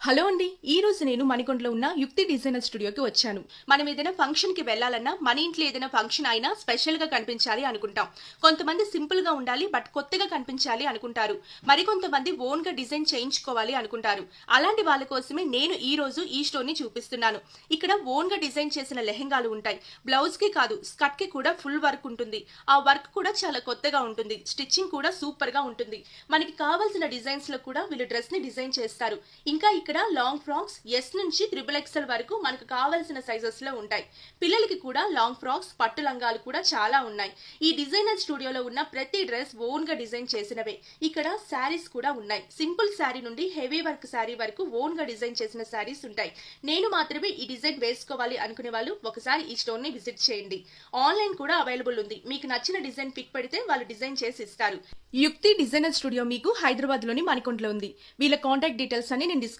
Hello అండి. ఈ రోజు నేను మణికొండలో ఉన్న యుక్తి డిజైనర్ స్టూడియోకి వచ్చాను. మనం ఏదైనా ఫంక్షన్‌కి వెళ్ళాలన్నా, మన ఇంట్లో ఏదైనా ఫంక్షన్ అయినా స్పెషల్‌గా కనిపించాలి అనుకుంటాం. కొంతమంది సింపుల్‌గా ఉండాలి బట్ కొత్తగా కనిపించాలి అనుకుంటారు. మరికొంతమంది ఓన్‌గా డిజైన్ చేయించుకోవాలి అనుకుంటారు. అలాంటి వాళ్ళ కోసమే నేను ఈ రోజు ఈ స్టోర్‌ని చూపిస్తున్నాను. ఇక్కడ ఓన్‌గా డిజైన్ చేసిన లెహెంగాలు ఉంటాయి. బ్లౌజ్‌కి కాదు, స్కర్ట్‌కి కూడా ఫుల్ వర్క్ ఉంటుంది. ఆ వర్క్ కూడా చాలా కొత్తగా ఉంటుంది. స్టిచ్చింగ్ కూడా సూపర్‌గా ఉంటుంది. మనకి కావాల్సిన డిజైన్స్‌లో కూడా వీళ్ళు డ్రెస్‌ని డిజైన్ చేస్తారు. ఇంకా ఇక్కడ లాంగ్ ఫ్రాక్స్ ఎస్ నుంచి త్రిబుల్ ఎక్స్ఎల్ వరకు మనకు కావాల్సిన సైజెస్ లో ఉంటాయి. పిల్లలకి కూడా లాంగ్ ఫ్రాక్స్, పట్టు లంగాలు కూడా చాలా ఉన్నాయి. ఈ డిజైనర్ స్టూడియోలో ఉన్న ప్రతి డ్రెస్ ఓన్ గా డిజైన్ చేసినవే. ఇక్కడ శారీస్ కూడా ఉన్నాయి. సింపుల్ శారీ నుండి హెవీ వర్క్ శారీ వరకు ఓన్ గా డిజైన్ చేసిన శారీస్ ఉంటాయి. నేను మాత్రమే ఈ డిజైన్ వేసుకోవాలి అనుకునే వాళ్ళు ఒకసారి ఈ స్టోర్ ని విజిట్ చేయండి. ఆన్లైన్ కూడా అవైలబుల్ ఉంది. మీకు నచ్చిన డిజైన్ పిక్ పెడితే వాళ్ళు డిజైన్ చేసి ఇస్తారు. యుక్తి డిజైనర్ స్టూడియో మీకు హైదరాబాద్ లోని మణికొండలో ఉంది. వీళ్ళ కాంటాక్ట్ డీటెయిల్స్ అన్ని నేను